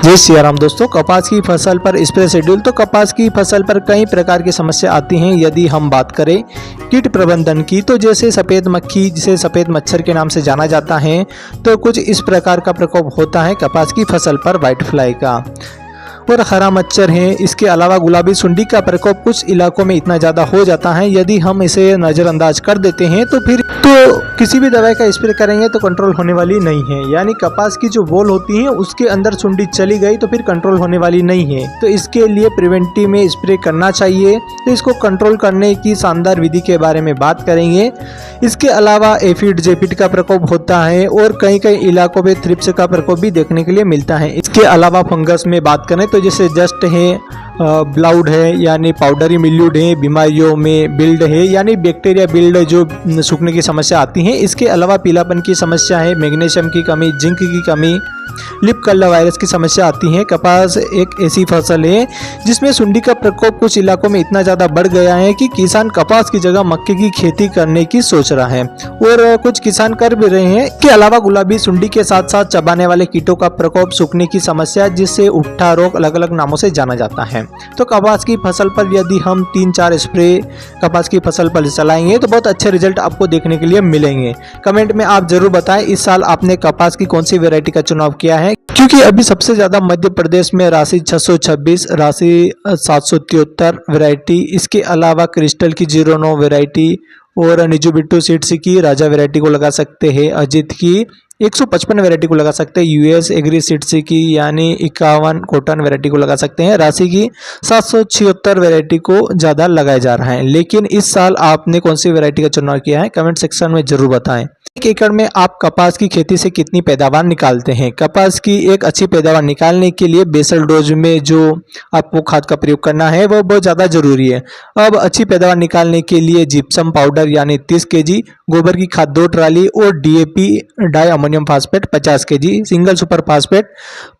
जय सिया राम दोस्तों, कपास की फसल पर स्प्रे शेड्यूल। तो कपास की फसल पर कई प्रकार की समस्या आती हैं। यदि हम बात करें कीट प्रबंधन की, तो जैसे सफ़ेद मक्खी, जिसे सफ़ेद मच्छर के नाम से जाना जाता है, तो कुछ इस प्रकार का प्रकोप होता है कपास की फसल पर व्हाइट फ्लाई का और हरा मच्छर है। इसके अलावा गुलाबी सुंडी का प्रकोप कुछ इलाकों में इतना ज़्यादा हो जाता है, यदि हम इसे नज़रअंदाज कर देते हैं तो फिर किसी भी दवाई का स्प्रे करेंगे तो कंट्रोल होने वाली नहीं है। यानी कपास की जो वोल होती है उसके अंदर सुंडी चली गई तो फिर कंट्रोल होने वाली नहीं है। तो इसके लिए प्रिवेंटिव में स्प्रे करना चाहिए। तो इसको कंट्रोल करने की शानदार विधि के बारे में बात करेंगे। इसके अलावा एफिड जेफिड का प्रकोप होता है और कई कई इलाकों में थ्रिप्स का प्रकोप भी देखने के लिए मिलता है। इसके अलावा फंगस में बात करें तो जैसे जस्ट है, ब्लाउड है यानी पाउडरी मिल्यूड है, बीमारियों में बिल्ड है यानी बैक्टीरिया बिल्ड जो सूखने की समस्या आती है। इसके अलावा पीलापन की समस्या है, मैग्नीशियम की कमी, जिंक की कमी, लिप कर्ल वायरस की समस्या आती है। कपास एक ऐसी फसल है जिसमें सुंडी का प्रकोप कुछ इलाकों में इतना ज़्यादा बढ़ गया है कि किसान कपास की जगह मक्के की खेती करने की सोच रहा है और कुछ किसान कर भी रहे हैं। इसके अलावा गुलाबी सुंडी के साथ साथ चबाने वाले कीटों का प्रकोप, सूखने की समस्या, जिससे उठा रोग अलग अलग नामों से जाना जाता है। तो कपास की फसल पर यदि हम 3-4 स्प्रे कपास की फसल पर चलाएंगे तो बहुत अच्छे रिजल्ट आपको देखने के लिए मिलेंगे। कमेंट में आप जरूर बताएं इस साल आपने कपास की कौन सी वैरायटी का चुनाव किया है, क्योंकि अभी सबसे ज्यादा मध्य प्रदेश में राशि 626, राशि 773 वैरायटी, इसके अलावा क्रिस्टल की 09 वैरायटी और निजू बिट्टू सीड्स की राजा वैरायटी को लगा सकते हैं, अजीत की 155 वैरायटी को लगा सकते हैं, यूएस एग्री सीड्स की यानी 51 कॉटन वैरायटी को लगा सकते हैं, राशि की 776 वैरायटी को ज़्यादा लगाया जा रहा है। लेकिन इस साल आपने कौन सी वैरायटी का चुनाव किया है, कमेंट सेक्शन में जरूर बताएं। 1 एकड़ में आप कपास की खेती से कितनी पैदावार निकालते हैं? कपास की एक अच्छी पैदावार निकालने के लिए बेसल डोज में जो आपको खाद का प्रयोग करना है वो बहुत ज़्यादा जरूरी है। अब अच्छी पैदावार निकालने के लिए जिप्सम पाउडर यानी 30 kg, गोबर की खाद 2 ट्राली और DAP di ammonium phosphate 50 kg, single super phosphate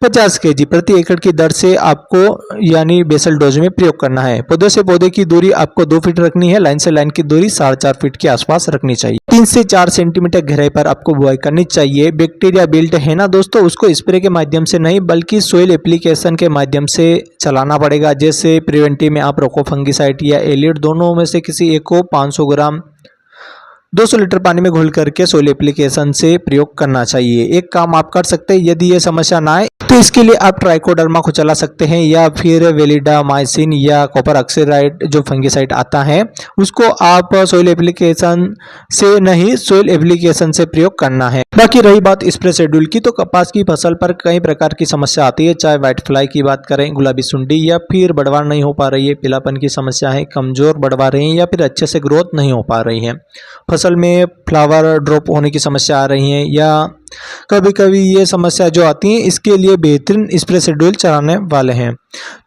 50 kg प्रति एकड़ की दर से आपको यानी बेसल डोज में प्रयोग करना है। पौधे से पौधे की दूरी आपको 2 फीट रखनी है, लाइन से लाइन की दूरी 4.5 फीट के आसपास रखनी चाहिए। 3 से 4 सेंटीमीटर गहराई पर आपको बुआई करनी चाहिए। बैक्टीरिया बिल्ट है ना दोस्तों, उसको स्प्रे के माध्यम से नहीं बल्कि सोइल एप्लीकेशन के माध्यम से चलाना पड़ेगा। जैसे प्रिवेंटिव में आप रोको फंगिसाइड या एलिड दोनों में से किसी एक को 500 ग्राम 200 लीटर पानी में घोल करके सोइल एप्लीकेशन से प्रयोग करना चाहिए। एक काम आप कर सकते हैं, यदि ये समस्या ना आए तो इसके लिए आप ट्राइकोडर्मा को चला सकते हैं या फिर वेलिडामाइसिन या कॉपर ऑक्सीराइड जो फंगिसाइड आता है उसको आप सोइल एप्लीकेशन से नहीं, सोइल एप्लीकेशन से प्रयोग करना है। बाकी रही बात स्प्रे शेड्यूल की, तो कपास की फसल पर कई प्रकार की समस्या आती है, चाहे व्हाइट फ्लाई की बात करें, गुलाबी सुंडी या फिर बढ़वार नहीं हो पा रही है, पीलापन की समस्या है, कमजोर बढ़वा रही है या फिर अच्छे से ग्रोथ नहीं हो पा रही है, फसल में फ्लावर ड्रॉप होने की समस्या आ रही है या कभी कभी ये समस्या जो आती है, इसके लिए बेहतरीन स्प्रे शेड्यूल चलाने वाले हैं।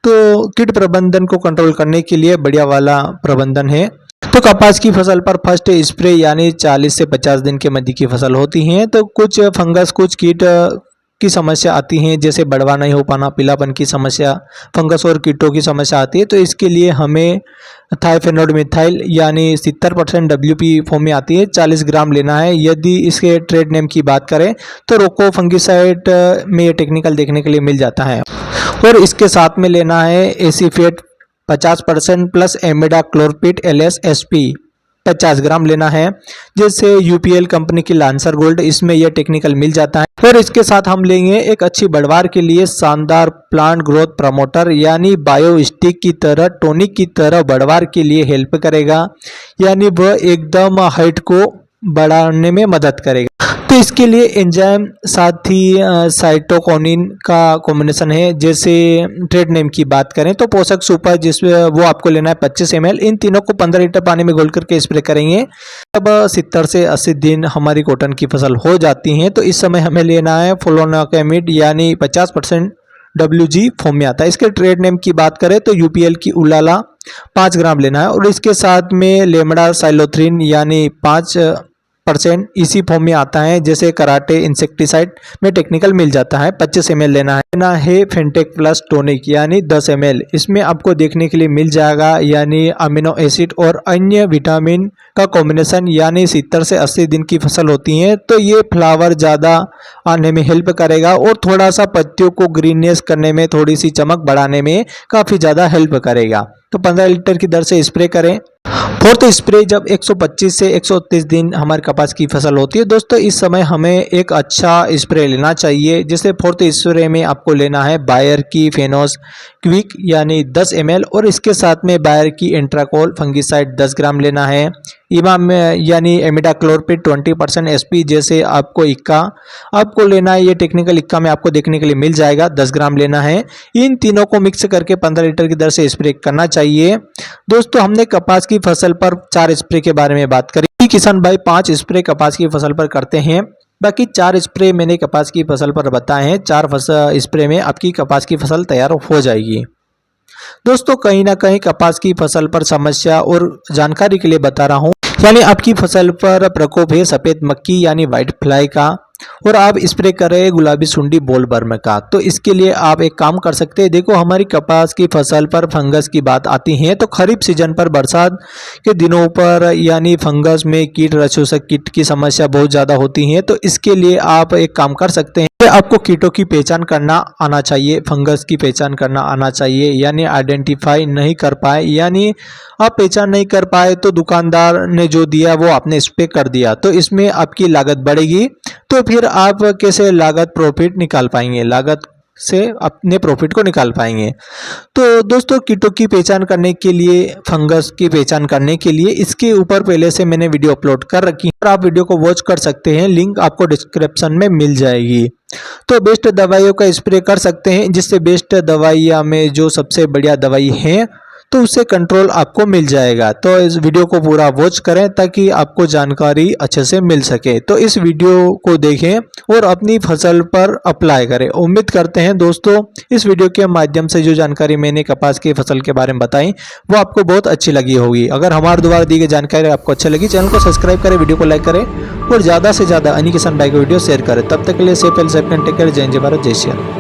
तो कीट प्रबंधन को कंट्रोल करने के लिए बढ़िया वाला प्रबंधन है। तो कपास की फसल पर फर्स्ट स्प्रे यानी 40 से 50 दिन के मध्य की फसल होती है। तो कुछ फंगस, कुछ कीट की समस्या आती है, जैसे बढ़वा नहीं हो पाना, पीलापन की समस्या, फंगस और कीटों की समस्या आती है। तो इसके लिए हमें थाइफेनोड मिथाइल यानी 70% WP फॉर्म में आती है, 40 ग्राम लेना है। यदि इसके ट्रेड नेम की बात करें तो रोको फंगिसाइड में ये टेक्निकल देखने के लिए मिल जाता है और इसके साथ में लेना है एसीफेट 50% प्लस एमिडा क्लोरपिड LSSP 50 ग्राम लेना है। जैसे UPL कंपनी की लांसर गोल्ड, इसमें यह टेक्निकल मिल जाता है। और इसके साथ हम लेंगे एक अच्छी बढ़वार के लिए शानदार प्लांट ग्रोथ प्रमोटर यानी बायोस्टिक की तरह, टॉनिक की तरह बढ़वार के लिए हेल्प करेगा, यानी वह एकदम हाइट को बढ़ाने में मदद करेगा। तो इसके लिए एंजाइम साथ ही साइटोकोनिन का कॉम्बिनेशन है। जैसे ट्रेड नेम की बात करें तो पोषक सुपर, जिसमें वो आपको लेना है 25 ml। इन तीनों को 15 लीटर पानी में घोल करके स्प्रे करेंगे। अब 70 से 80 दिन हमारी कॉटन की फसल हो जाती है। तो इस समय हमें लेना है फ्लोनाकामिड यानी 50% WG फॉर्म में आता है। इसके ट्रेड नेम की बात करें तो UPL की उलाला 5 ग्राम लेना है और इसके साथ में लेमड़ा साइलोथ्रिन यानी 5 25% इसी फॉर्म में आता है, जैसे कराटे इंसेक्टिसाइड में टेक्निकल मिल जाता है। 25 ml लेना है फेंटेक प्लस टॉनिक यानी 10 ml। इसमें आपको देखने के लिए मिल जाएगा यानी अमीनो एसिड और अन्य विटामिन का कॉम्बिनेशन, यानी 70 से 80 दिन की फसल होती है तो ये फ्लावर ज़्यादा आने में हेल्प करेगा और थोड़ा सा पत्तियों को ग्रीननेस करने में, थोड़ी सी चमक बढ़ाने में काफ़ी ज़्यादा हेल्प करेगा। तो 15 लीटर की दर से स्प्रे करें। फोर्थ स्प्रे जब 125 से 130 दिन हमारे कपास की फसल होती है दोस्तों, इस समय हमें एक अच्छा स्प्रे लेना चाहिए। जैसे फोर्थ स्प्रे में आपको लेना है बायर की फेनोस क्विक यानी 10 ml और इसके साथ में बायर की एंट्राकोल फंगिसाइड 10 ग्राम लेना है। इमाम यानी एमिडाक्लोरपिड 20% SP जैसे आपको इक्का आपको लेना है, ये टेक्निकल इक्का में आपको देखने के लिए मिल जाएगा, 10 ग्राम लेना है। इन तीनों को मिक्स करके 15 लीटर की दर से स्प्रे करना चाहिए। दोस्तों हमने कपास की फसल पर 4 स्प्रे के बारे में बात करी। किसान भाई 5 स्प्रे कपास की फसल पर करते हैं, बाकी 4 स्प्रे मैंने कपास की फसल पर बताए हैं। 4 स्प्रे में आपकी कपास की फसल तैयार हो जाएगी। दोस्तों कहीं ना कहीं कपास की फसल पर समस्या और जानकारी के लिए बता रहा हूँ, यानी आपकी फसल पर प्रकोप है सफेद मक्खी यानी व्हाइट फ्लाई का और आप स्प्रे कर रहे हैं गुलाबी सुंडी बोलवर्म का, तो इसके लिए आप एक काम कर सकते हैं। देखो हमारी कपास की फसल पर फंगस की बात आती है तो खरीफ सीजन पर बरसात के दिनों पर यानी फंगस में कीट रक्षोषक कीट की समस्या बहुत ज़्यादा होती है, तो इसके लिए आप एक काम कर सकते हैं। आपको कीटों की पहचान करना आना चाहिए, फंगस की पहचान करना आना चाहिए, यानी आइडेंटिफाई नहीं कर पाए, यानी आप पहचान नहीं कर पाए तो दुकानदार ने जो दिया वो आपने स्प्रे कर दिया, तो इसमें आपकी लागत बढ़ेगी। तो फिर आप कैसे लागत प्रॉफिट निकाल पाएंगे, लागत से अपने प्रॉफिट को निकाल पाएंगे। तो दोस्तों कीटों की पहचान करने के लिए, फंगस की पहचान करने के लिए इसके ऊपर पहले से मैंने वीडियो अपलोड कर रखी है और आप वीडियो को वॉच कर सकते हैं, लिंक आपको डिस्क्रिप्शन में मिल जाएगी। तो बेस्ट दवाइयों का स्प्रे कर सकते हैं, जिससे बेस्ट दवाइयाँ में जो सबसे बढ़िया दवाई है तो उससे कंट्रोल आपको मिल जाएगा। तो इस वीडियो को पूरा वॉच करें ताकि आपको जानकारी अच्छे से मिल सके। तो इस वीडियो को देखें और अपनी फसल पर अप्लाई करें। उम्मीद करते हैं दोस्तों इस वीडियो के माध्यम से जो जानकारी मैंने कपास की फसल के बारे में बताई वो आपको बहुत अच्छी लगी होगी। अगर हमारे द्वारा दी गई जानकारी आपको अच्छी लगी, चैनल को सब्सक्राइब करें, वीडियो को लाइक करें और ज़्यादा से ज़्यादा अन्य किसान भाई को वीडियो शेयर करें। तब तक के लिए सेफ एंड टेक केयर। जय हिंद, जय भारत, जय श्री राम।